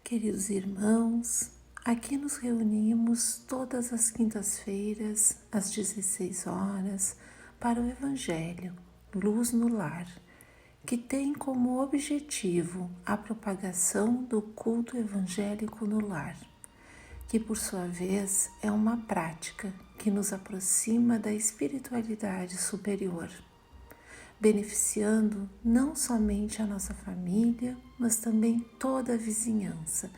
Queridos irmãos, aqui nos reunimos todas as quintas-feiras, às 16 horas, para o Evangelho Luz no Lar, que tem como objetivo a propagação do culto evangélico no lar, que por sua vez é uma prática que nos aproxima da espiritualidade superior, beneficiando não somente a nossa família, mas também toda a vizinhança,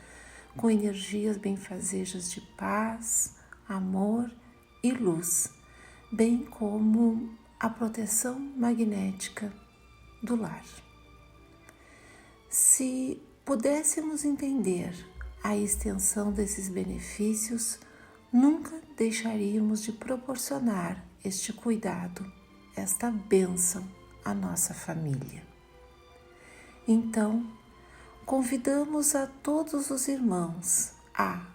com energias benfazejas de paz, amor e luz, bem como a proteção magnética do lar. Se pudéssemos entender a extensão desses benefícios, nunca deixaríamos de proporcionar este cuidado, esta bênção à nossa família. Então, convidamos a todos os irmãos a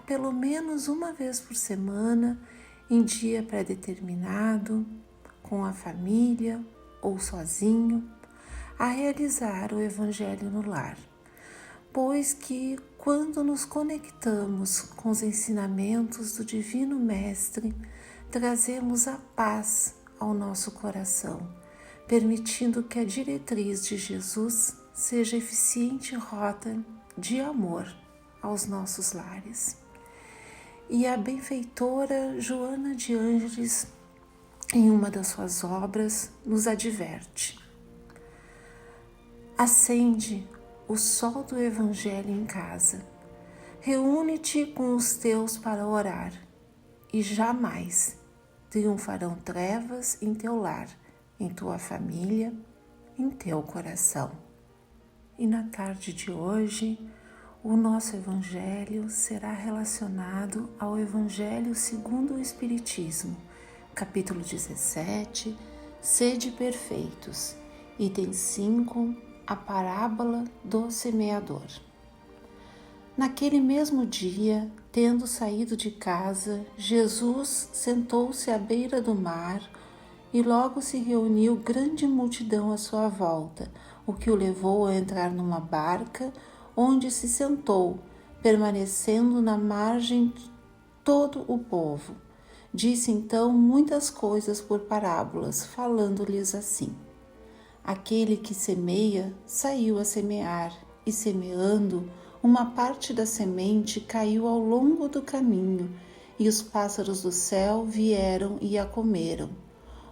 pelo menos uma vez por semana, em dia pré-determinado, com a família ou sozinho, a realizar o Evangelho no lar, pois que quando nos conectamos com os ensinamentos do Divino Mestre, trazemos a paz ao nosso coração, permitindo que a diretriz de Jesus seja eficiente rota de amor aos nossos lares. E a benfeitora Joana de Ângeles, em uma das suas obras, nos adverte: acende o sol do Evangelho em casa, reúne-te com os teus para orar, e jamais triunfarão trevas em teu lar, em tua família, em teu coração. E na tarde de hoje, o nosso Evangelho será relacionado ao Evangelho segundo o Espiritismo, capítulo 17, Sede Perfeitos, item 5, a parábola do semeador. Naquele mesmo dia, tendo saído de casa, Jesus sentou-se à beira do mar e logo se reuniu grande multidão à sua volta, o que o levou a entrar numa barca, onde se sentou, permanecendo na margem todo o povo. Disse então muitas coisas por parábolas, falando-lhes assim: aquele que semeia saiu a semear, e semeando, uma parte da semente caiu ao longo do caminho, e os pássaros do céu vieram e a comeram.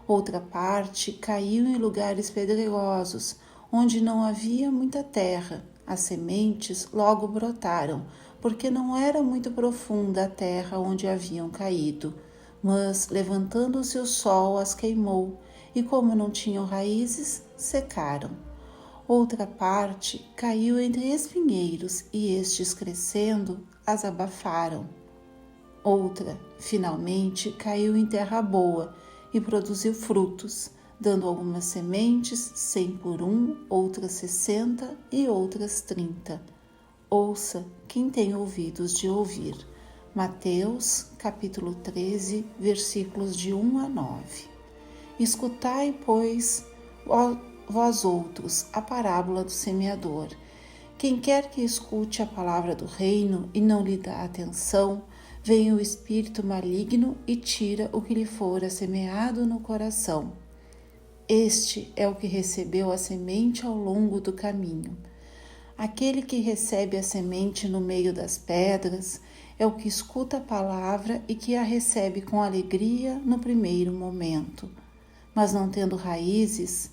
Outra parte caiu em lugares pedregosos, onde não havia muita terra. As sementes logo brotaram, porque não era muito profunda a terra onde haviam caído. Mas, levantando-se o sol, as queimou, e como não tinham raízes, secaram. Outra parte caiu entre espinheiros, e estes, crescendo, as abafaram. Outra, finalmente, caiu em terra boa e produziu frutos, dando algumas sementes 100 por 1, outras 60 e outras 30. Ouça quem tem ouvidos de ouvir. Mateus, capítulo 13, versículos de 1 a 9. Escutai, pois, vós outros, a parábola do semeador. Quem quer que escute a palavra do reino e não lhe dá atenção, vem o espírito maligno e tira o que lhe fora semeado no coração. Este é o que recebeu a semente ao longo do caminho. Aquele que recebe a semente no meio das pedras é o que escuta a palavra e que a recebe com alegria no primeiro momento, mas não tendo raízes,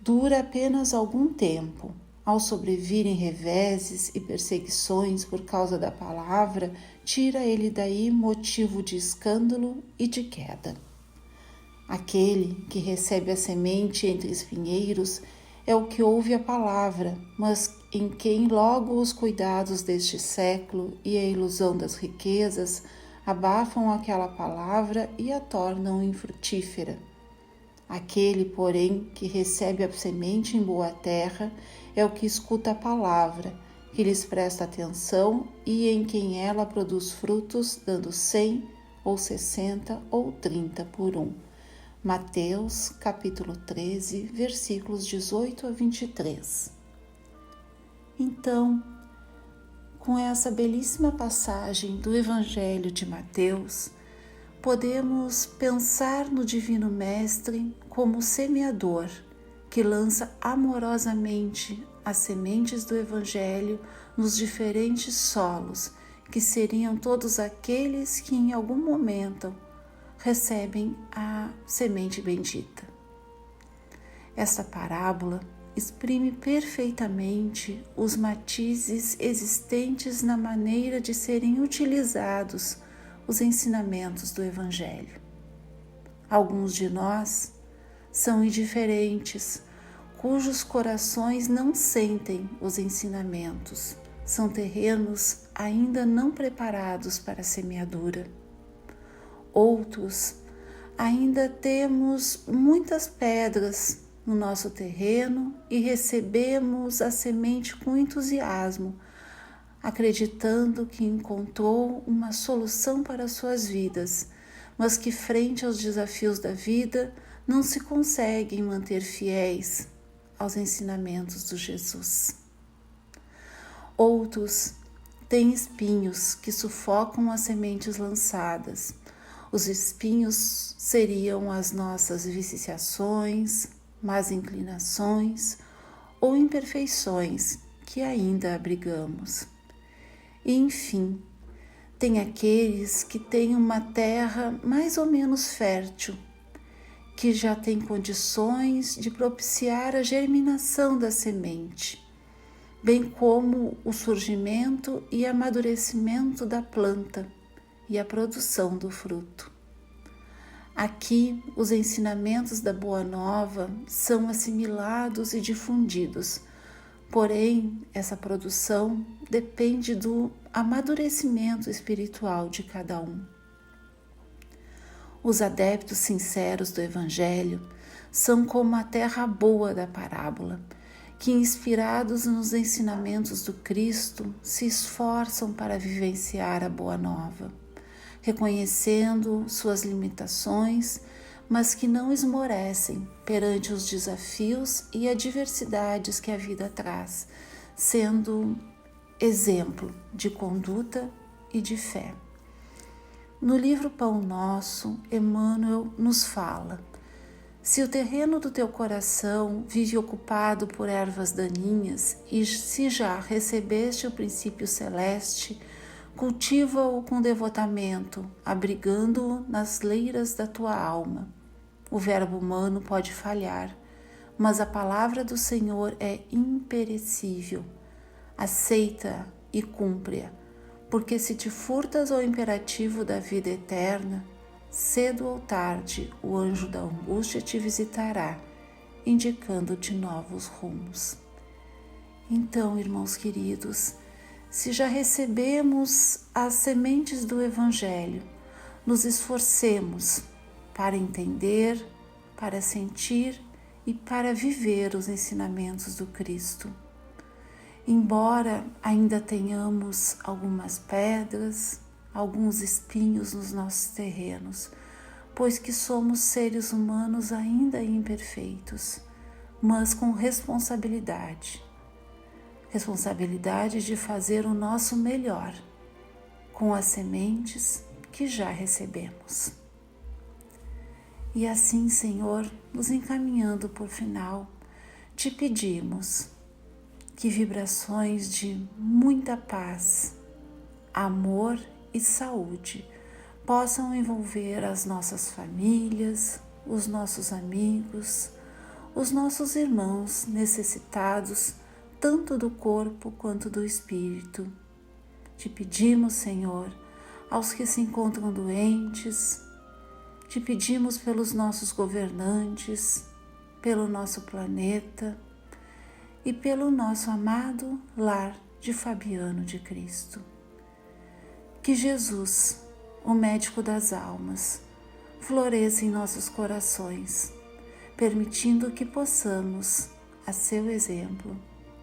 dura apenas algum tempo. Ao sobrevirem reveses e perseguições por causa da palavra, tira ele daí motivo de escândalo e de queda. Aquele que recebe a semente entre espinheiros é o que ouve a palavra, mas em quem logo os cuidados deste século e a ilusão das riquezas abafam aquela palavra e a tornam infrutífera. Aquele, porém, que recebe a semente em boa terra é o que escuta a palavra, que lhes presta atenção e em quem ela produz frutos, dando 100 ou 60 ou 30 por 1. Mateus, capítulo 13, versículos 18 a 23. Então, com essa belíssima passagem do Evangelho de Mateus, podemos pensar no Divino Mestre como semeador que lança amorosamente as sementes do Evangelho nos diferentes solos, que seriam todos aqueles que em algum momento recebem a semente bendita. Esta parábola exprime perfeitamente os matizes existentes na maneira de serem utilizados os ensinamentos do Evangelho. Alguns de nós são indiferentes, cujos corações não sentem os ensinamentos, são terrenos ainda não preparados para a semeadura. Outros, ainda temos muitas pedras no nosso terreno e recebemos a semente com entusiasmo, acreditando que encontrou uma solução para suas vidas, mas que frente aos desafios da vida não se conseguem manter fiéis aos ensinamentos do Jesus. Outros têm espinhos que sufocam as sementes lançadas. Os espinhos seriam as nossas viciações, más inclinações ou imperfeições que ainda abrigamos. E, enfim, tem aqueles que têm uma terra mais ou menos fértil, que já tem condições de propiciar a germinação da semente, bem como o surgimento e amadurecimento da planta e a produção do fruto. Aqui, os ensinamentos da Boa Nova são assimilados e difundidos, porém, essa produção depende do amadurecimento espiritual de cada um. Os adeptos sinceros do Evangelho são como a terra boa da parábola, que, inspirados nos ensinamentos do Cristo, se esforçam para vivenciar a Boa Nova, reconhecendo suas limitações, mas que não esmorecem perante os desafios e adversidades que a vida traz, sendo exemplo de conduta e de fé. No livro Pão Nosso, Emmanuel nos fala: se o terreno do teu coração vive ocupado por ervas daninhas e se já recebeste o princípio celeste, cultiva-o com devotamento, abrigando-o nas leiras da tua alma. O verbo humano pode falhar, mas a palavra do Senhor é imperecível. Aceita e cumpre-a, porque se te furtas ao imperativo da vida eterna, cedo ou tarde o anjo da angústia te visitará, indicando-te novos rumos. Então, irmãos queridos, se já recebemos as sementes do Evangelho, nos esforcemos para entender, para sentir e para viver os ensinamentos do Cristo. Embora ainda tenhamos algumas pedras, alguns espinhos nos nossos terrenos, pois que somos seres humanos ainda imperfeitos, mas com responsabilidade de fazer o nosso melhor com as sementes que já recebemos. E assim, Senhor, nos encaminhando por final, te pedimos que vibrações de muita paz, amor e saúde possam envolver as nossas famílias, os nossos amigos, os nossos irmãos necessitados tanto do corpo quanto do espírito. Te pedimos, Senhor, aos que se encontram doentes, te pedimos pelos nossos governantes, pelo nosso planeta e pelo nosso amado lar de Fabiano de Cristo. Que Jesus, o médico das almas, floresça em nossos corações, permitindo que possamos, a seu exemplo,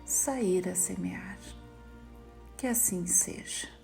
sair a semear. Que assim seja.